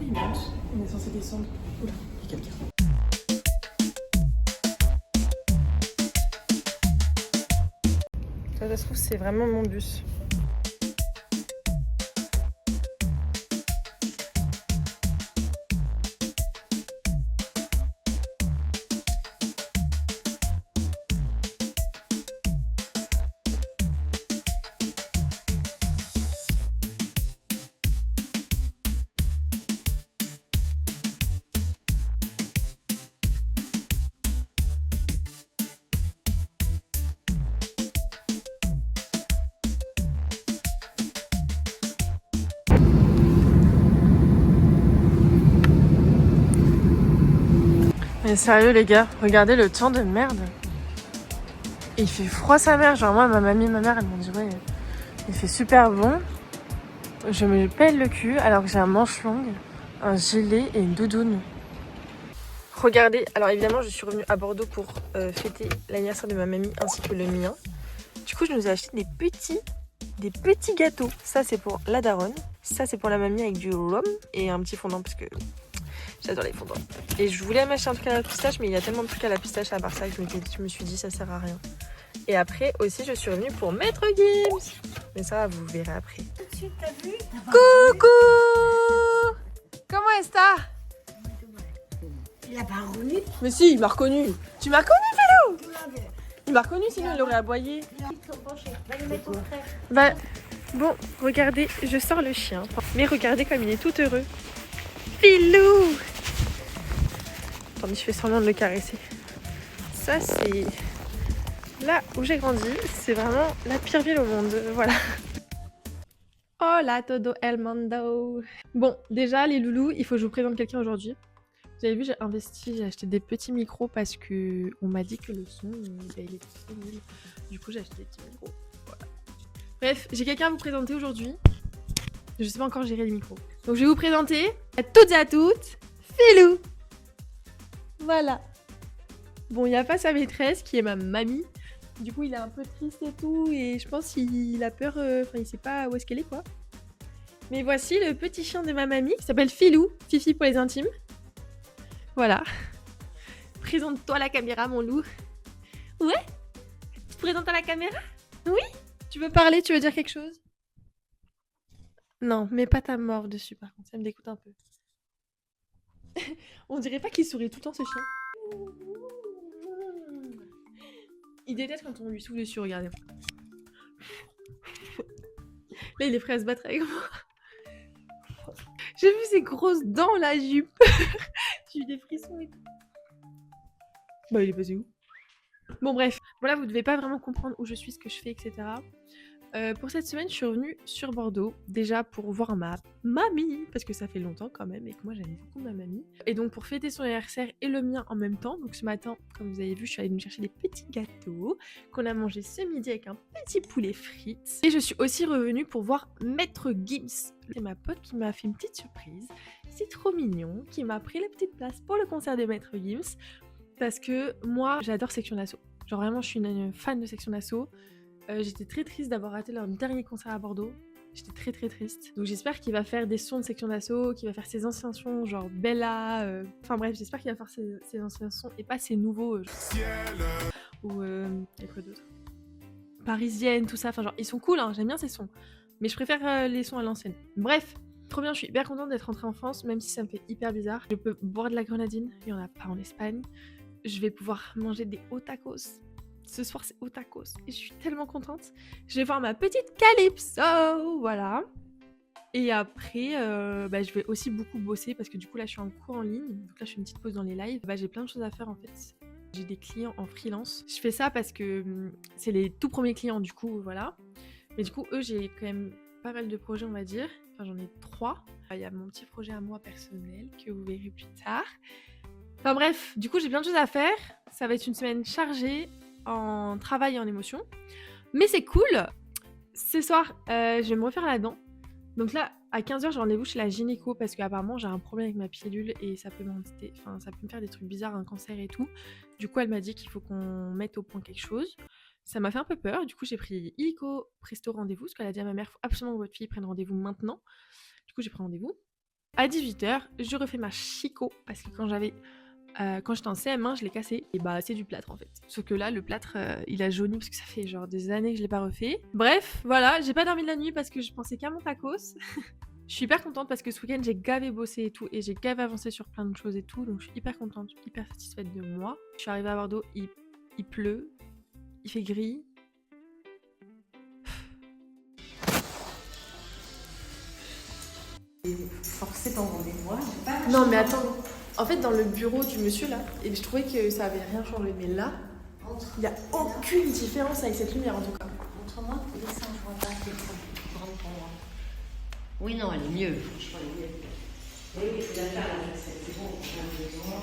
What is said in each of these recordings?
Il monte. On est censé descendre. Oula, il y a quelqu'un. Ça se trouve, c'est vraiment mon bus. Mais sérieux les gars, regardez le temps de merde. Et il fait froid sa mère, genre moi ma mamie et ma mère elles m'ont dit ouais il fait super bon. Je me pèle le cul alors que j'ai un manche longue, un gilet et une doudoune. Regardez, alors évidemment je suis revenue à Bordeaux pour fêter l'anniversaire de ma mamie ainsi que le mien. Du coup je nous ai acheté des petits gâteaux. Ça c'est pour la daronne, ça c'est pour la mamie avec du rhum et un petit fondant parce que j'adore les fondants. Et je voulais m'acheter un truc à la pistache, mais il y a tellement de trucs à la pistache à part ça que je me suis dit ça sert à rien. Et après aussi je suis revenue pour Maître Gims. Mais ça vous verrez après. Tout de suite, t'as vu? Coucou! Comment est-ce que Il a pas reconnu. Mais si, il m'a reconnu. Tu m'as reconnu, Philou? Il m'a reconnu, sinon il aurait aboyé. Va le mettre au frais. Bah, bon, regardez, je sors le chien. Mais regardez comme il est tout heureux. Philou! Attendez, je fais semblant de le caresser. Ça, c'est... Là où j'ai grandi, c'est vraiment la pire ville au monde. Voilà. Hola todo el mundo. Bon, déjà, les loulous, il faut que je vous présente quelqu'un aujourd'hui. Vous avez vu, j'ai investi, j'ai acheté des petits micros parce que on m'a dit que le son, il était trop nul. Du coup, j'ai acheté des petits micros. Voilà. Bref, j'ai quelqu'un à vous présenter aujourd'hui. Je sais pas encore gérer les micros. Donc, je vais vous présenter à toutes et à toutes, Philou. Voilà. Bon, il n'y a pas sa maîtresse qui est ma mamie. Du coup, il est un peu triste et tout. Et je pense qu'il a peur. Enfin, il sait pas où est-ce qu'elle est, quoi. Mais voici le petit chien de ma mamie qui s'appelle Philou. Fifi pour les intimes. Voilà. Présente-toi à la caméra, mon loup. Ouais? Tu te présentes à la caméra? Oui? Tu veux parler? Tu veux dire quelque chose? Non, mets pas ta morve dessus, par contre. Ça me dégoûte un peu. On dirait pas qu'il sourit tout le temps, ce chien. Il déteste quand on lui souffle dessus, regardez. Là, il est prêt à se battre avec moi. J'ai vu ses grosses dents, la jupe. J'ai eu des frissons et tout. Bah, il est passé où? Bon, bref. Voilà, vous devez pas vraiment comprendre où je suis, ce que je fais, etc. Pour cette semaine, je suis revenue sur Bordeaux, déjà pour voir ma mamie, parce que ça fait longtemps quand même, et que moi j'aime beaucoup ma mamie. Et donc pour fêter son anniversaire et le mien en même temps, donc ce matin, comme vous avez vu, je suis allée me chercher des petits gâteaux, qu'on a mangé ce midi avec un petit poulet frites. Et je suis aussi revenue pour voir Maître Gims. C'est ma pote qui m'a fait une petite surprise, c'est trop mignon, qui m'a pris la petite place pour le concert de Maître Gims, parce que moi j'adore Section d'Assaut. Genre vraiment, je suis une fan de Section d'Assaut. J'étais très triste d'avoir raté leur dernier concert à Bordeaux. J'étais très très triste. Donc j'espère qu'il va faire des sons de Section d'Assaut, qu'il va faire ses anciens sons, genre Bella. Enfin bref, j'espère qu'il va faire ses anciens sons et pas ses nouveaux. Ou il y a quoi d'autre? Parisienne, tout ça. Enfin genre, ils sont cool, hein, j'aime bien ces sons. Mais je préfère les sons à l'ancienne. Bref, trop bien, je suis hyper contente d'être rentrée en France, même si ça me fait hyper bizarre. Je peux boire de la grenadine, il n'y en a pas en Espagne. Je vais pouvoir manger des hauts tacos. Ce soir, c'est au tacos et je suis tellement contente. Je vais voir ma petite Calypso, voilà. Et après, je vais aussi beaucoup bosser parce que du coup, là, je suis en cours en ligne. Donc là, je fais une petite pause dans les lives. J'ai plein de choses à faire en fait. J'ai des clients en freelance. Je fais ça parce que c'est les tout premiers clients, du coup, voilà. Mais du coup, eux, j'ai quand même pas mal de projets, on va dire. Enfin, j'en ai 3. Il y a mon petit projet à moi personnel que vous verrez plus tard. Enfin bref, du coup, j'ai plein de choses à faire. Ça va être une semaine chargée en travail et en émotion. Mais c'est cool. Ce soir, je vais me refaire la dent. Donc là, à 15h, j'ai rendez-vous chez la gynéco parce qu'apparemment, j'ai un problème avec ma pilule et ça peut me faire des trucs bizarres, un cancer et tout. Du coup, elle m'a dit qu'il faut qu'on mette au point quelque chose. Ça m'a fait un peu peur. Du coup, j'ai pris illico presto rendez-vous parce qu'elle a dit à ma mère, il faut absolument que votre fille prenne rendez-vous maintenant. Du coup, j'ai pris rendez-vous. À 18h, je refais ma Chico parce que quand j'étais en CM1, je l'ai cassé. Et bah, c'est du plâtre en fait. Sauf que là, le plâtre, il a jauni parce que ça fait genre des années que je l'ai pas refait. Bref, voilà, j'ai pas dormi de la nuit parce que je pensais qu'à mon tacos. Je suis hyper contente parce que ce week-end, j'ai gavé bossé et tout. Et j'ai gavé avancé sur plein de choses et tout. Donc je suis hyper contente, hyper satisfaite de moi. Je suis arrivée à Bordeaux, il pleut, il fait gris. Forcé d'en vendre moi. Non mais attends, en fait dans le bureau du monsieur là, et je trouvais que ça avait rien changé, mais là, il n'y a aucune différence avec cette lumière en tout cas. Montre-moi, descends, je vois pas quelle est grande pour moi. Oui, non, elle est mieux. Franchement, elle est mieux. Oui, je suis d'accord avec ça. C'est bon, on a besoin.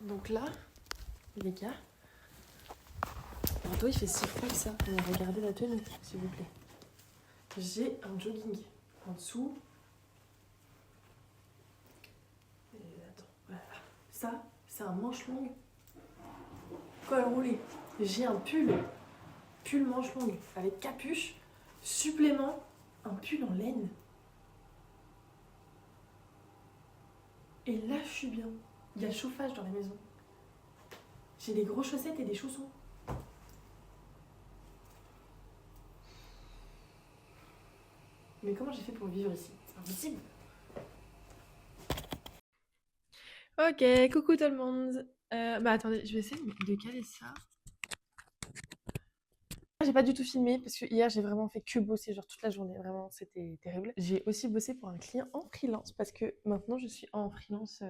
Donc là, les gars, Bordeaux il fait si froid que ça. Mais regardez la tenue, s'il vous plaît. J'ai un jogging en dessous. Et attends, voilà. Ça, c'est un manche longue. Col roulé. J'ai un pull manche longue avec capuche, supplément, un pull en laine. Et là, je suis bien. Il y a le chauffage dans la maison. J'ai des grosses chaussettes et des chaussons. Mais comment j'ai fait pour vivre ici? C'est impossible. Ok, coucou tout le monde. Bah attendez, je vais essayer de caler ça. J'ai pas du tout filmé parce que hier j'ai vraiment fait que bosser genre toute la journée, vraiment c'était terrible. J'ai aussi bossé pour un client en freelance parce que maintenant je suis en freelance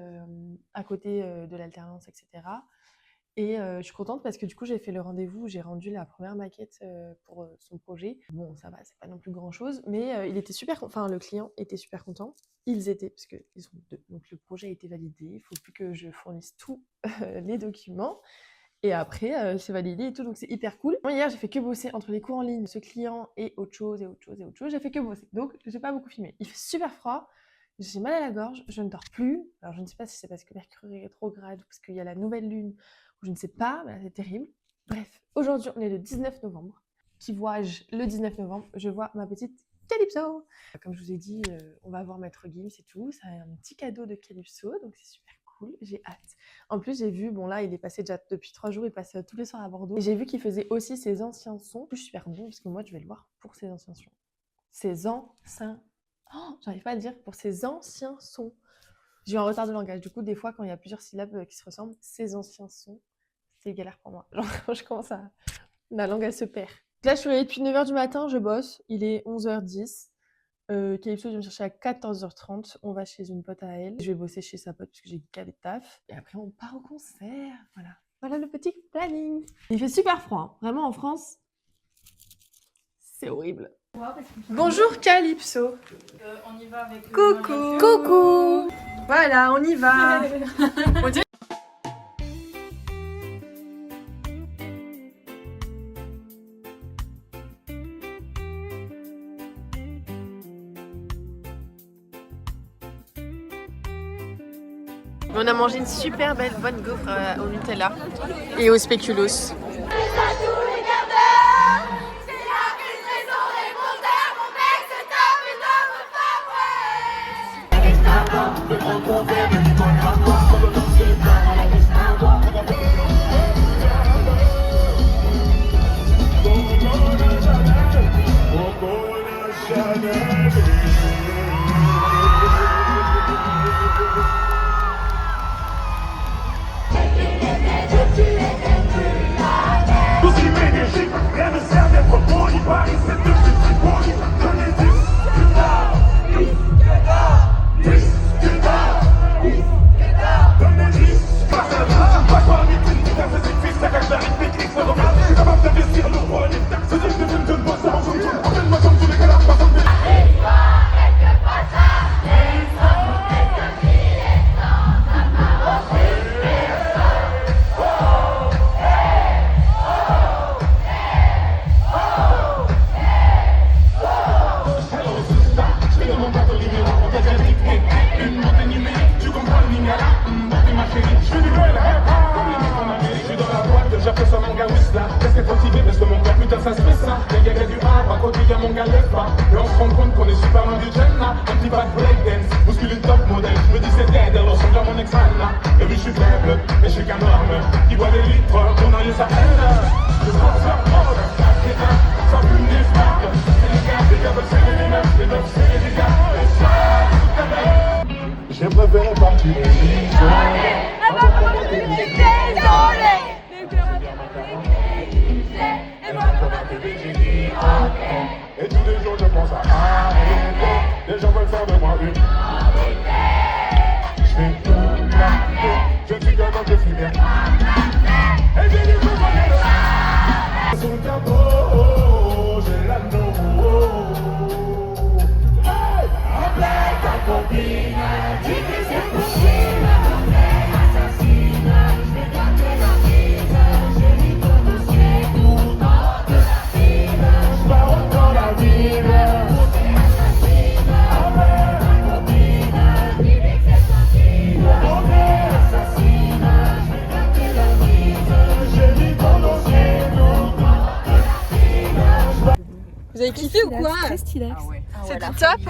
à côté de l'alternance, etc. Et je suis contente parce que du coup j'ai fait le rendez-vous, j'ai rendu la première maquette pour son projet. Bon ça va, c'est pas non plus grand chose, mais il était super, enfin le client était super content. Ils étaient, parce qu'ils sont deux, donc le projet a été validé, il faut plus que je fournisse tous les documents. Et après, c'est validé et tout, donc c'est hyper cool. Moi, hier, j'ai fait que bosser entre les cours en ligne, ce client et autre chose, et autre chose, et autre chose. J'ai fait que bosser, donc j'ai pas beaucoup filmé. Il fait super froid, j'ai mal à la gorge, je ne dors plus. Alors, je ne sais pas si c'est parce que Mercure est rétrograde ou parce qu'il y a la nouvelle lune, ou je ne sais pas, mais c'est terrible. Bref, aujourd'hui, on est le 19 novembre. Qui vois-je le 19 novembre? Je vois ma petite Calypso. Comme je vous ai dit, on va voir Maître Gims et tout. C'est un petit cadeau de Calypso, donc c'est super cool, j'ai hâte. En plus, j'ai vu, bon là, il est passé déjà depuis 3 jours, il passe tous les soirs à Bordeaux. Et j'ai vu qu'il faisait aussi ses anciens sons. En plus, je suis super bon parce que moi, je vais le voir pour ses anciens sons. Ses anciens... Oh, j'arrive pas à le dire, pour ses anciens sons. J'ai eu un retard de langage. Du coup, des fois, quand il y a plusieurs syllabes qui se ressemblent, ses anciens sons, c'est galère pour moi. Genre, quand je commence à... Ma langue, elle se perd. Là, je suis réveillée depuis 9h du matin, je bosse. Il est 11h10. Calypso vient me chercher à 14h30. On va chez une pote à elle. Je vais bosser chez sa pote parce que j'ai gavé de taf. Et après, on part au concert. Voilà. Voilà le petit planning. Il fait super froid. Hein. Vraiment, en France, c'est horrible. Bonjour Calypso. On y va avec... Coucou. Coucou. Voilà, on y va. On dirait... On a mangé une super belle bonne gaufre au Nutella et au spéculoos. côté y'a mon gars pas. Et on se rend compte qu'on est super loin du Jenna. Un petit bad breakdance, bouscule une top modèle. Je me dis c'est dead, elle ressemble à mon ex-Anna. Et puis je suis faible, et je suis qu'un homme qui boit des litres pour noyer sa haine. Je pense à mode, ça fume des frappes. C'est les gars, c'est les meufs, les meufs, c'est les gars. Et ça, toute la belle. J'ai préféré partir et tous les jours je pense à arrêter. Les gens veulent faire de moi une je vais tout marquer. Je suis gamin, je suis bien. Et j'ai dit que je voyais le sur le capot, j'ai l'anneau. Hey, appelle ta copine, dis que c'est possible. Assassine, je vais garder la vie. J'ai mis ton dossier tout dans de la ville. Je pars dans la ville. Assassine, appelle ta copine, dis que c'est possible. Assassine, je vais garder la vie. J'ai mis ton dossier tout dans de la ville. Vous avez kiffé ou quoi? Très stylé. C'était top.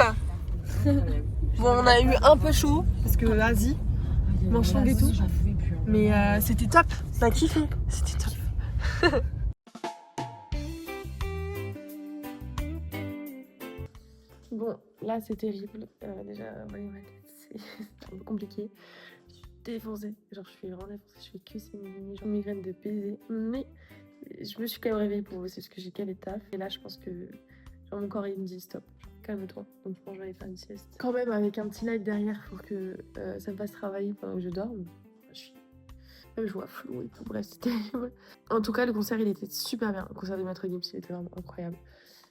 Bon, on a eu un peu chaud parce que Asie, manche longue et tout. Mais c'était top. On a kiffé. C'était top. Bon, là c'est terrible. Déjà, voyez ma tête, c'est un peu compliqué. Je suis défoncée. Genre, je suis vraiment défoncée. Je fais que ces migraines de baiser. Mais je me suis quand même réveillée pour bosser parce que j'ai calé taf. Et là, je pense que genre, mon corps il me dit stop. Calme-toi, donc je pense que je vais aller faire une sieste. Quand même avec un petit light derrière pour que ça me fasse travailler pendant que je dorme. Je vois flou et tout, bref c'était terrible. En tout cas le concert il était super bien, le concert de Maître Gims il était vraiment incroyable.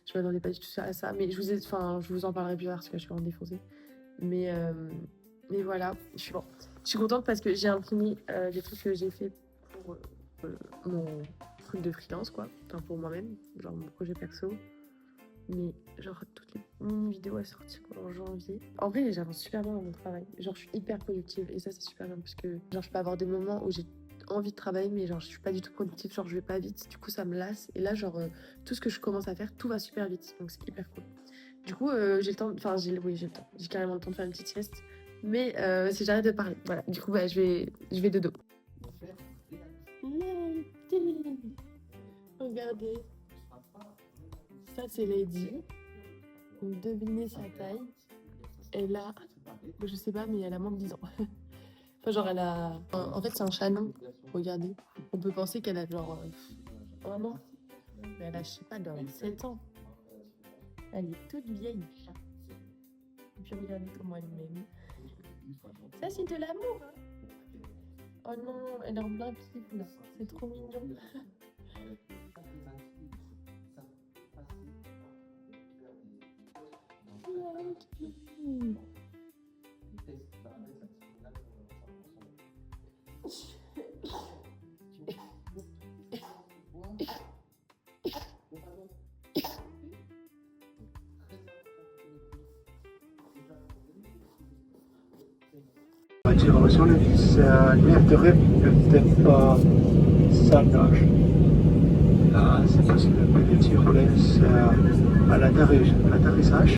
Je m'attendais pas du tout à ça, mais je vous en parlerai plus tard parce que je suis vraiment défoncée. Mais voilà, je suis contente parce que j'ai imprimé les trucs que j'ai fait pour mon truc de freelance quoi, enfin pour moi-même, genre mon projet perso. Mais genre toutes les mini-vidéos à sortir en janvier. En vrai j'avance super bien dans mon travail. Genre je suis hyper productive et ça c'est super bien parce que genre je peux avoir des moments où j'ai envie de travailler mais genre je suis pas du tout productive, genre je vais pas vite, du coup ça me lasse. Et là genre tout ce que je commence à faire, tout va super vite, donc c'est hyper cool. Du coup j'ai le temps, enfin j'ai le temps, j'ai carrément le temps de faire une petite sieste. Mais si j'arrête de parler, voilà, du coup bah, je vais dodo. Regardez. Ça c'est Lady, donc devinez sa taille, elle a, je sais pas mais elle a moins de 10 ans. Enfin genre elle a, en fait c'est un chanon, regardez, on peut penser qu'elle a genre 1 an, mais elle a je sais pas, dans 7 ans. Elle est toute vieille. Et puis regardez comment elle m'aime. Ça c'est de l'amour hein. Oh non, elle est en plein kiff là, c'est trop mignon. On va dire sur le vis, l'air de rêve peut-être pas sage. Là, c'est possible que les tirs laissent à l'atterrissage.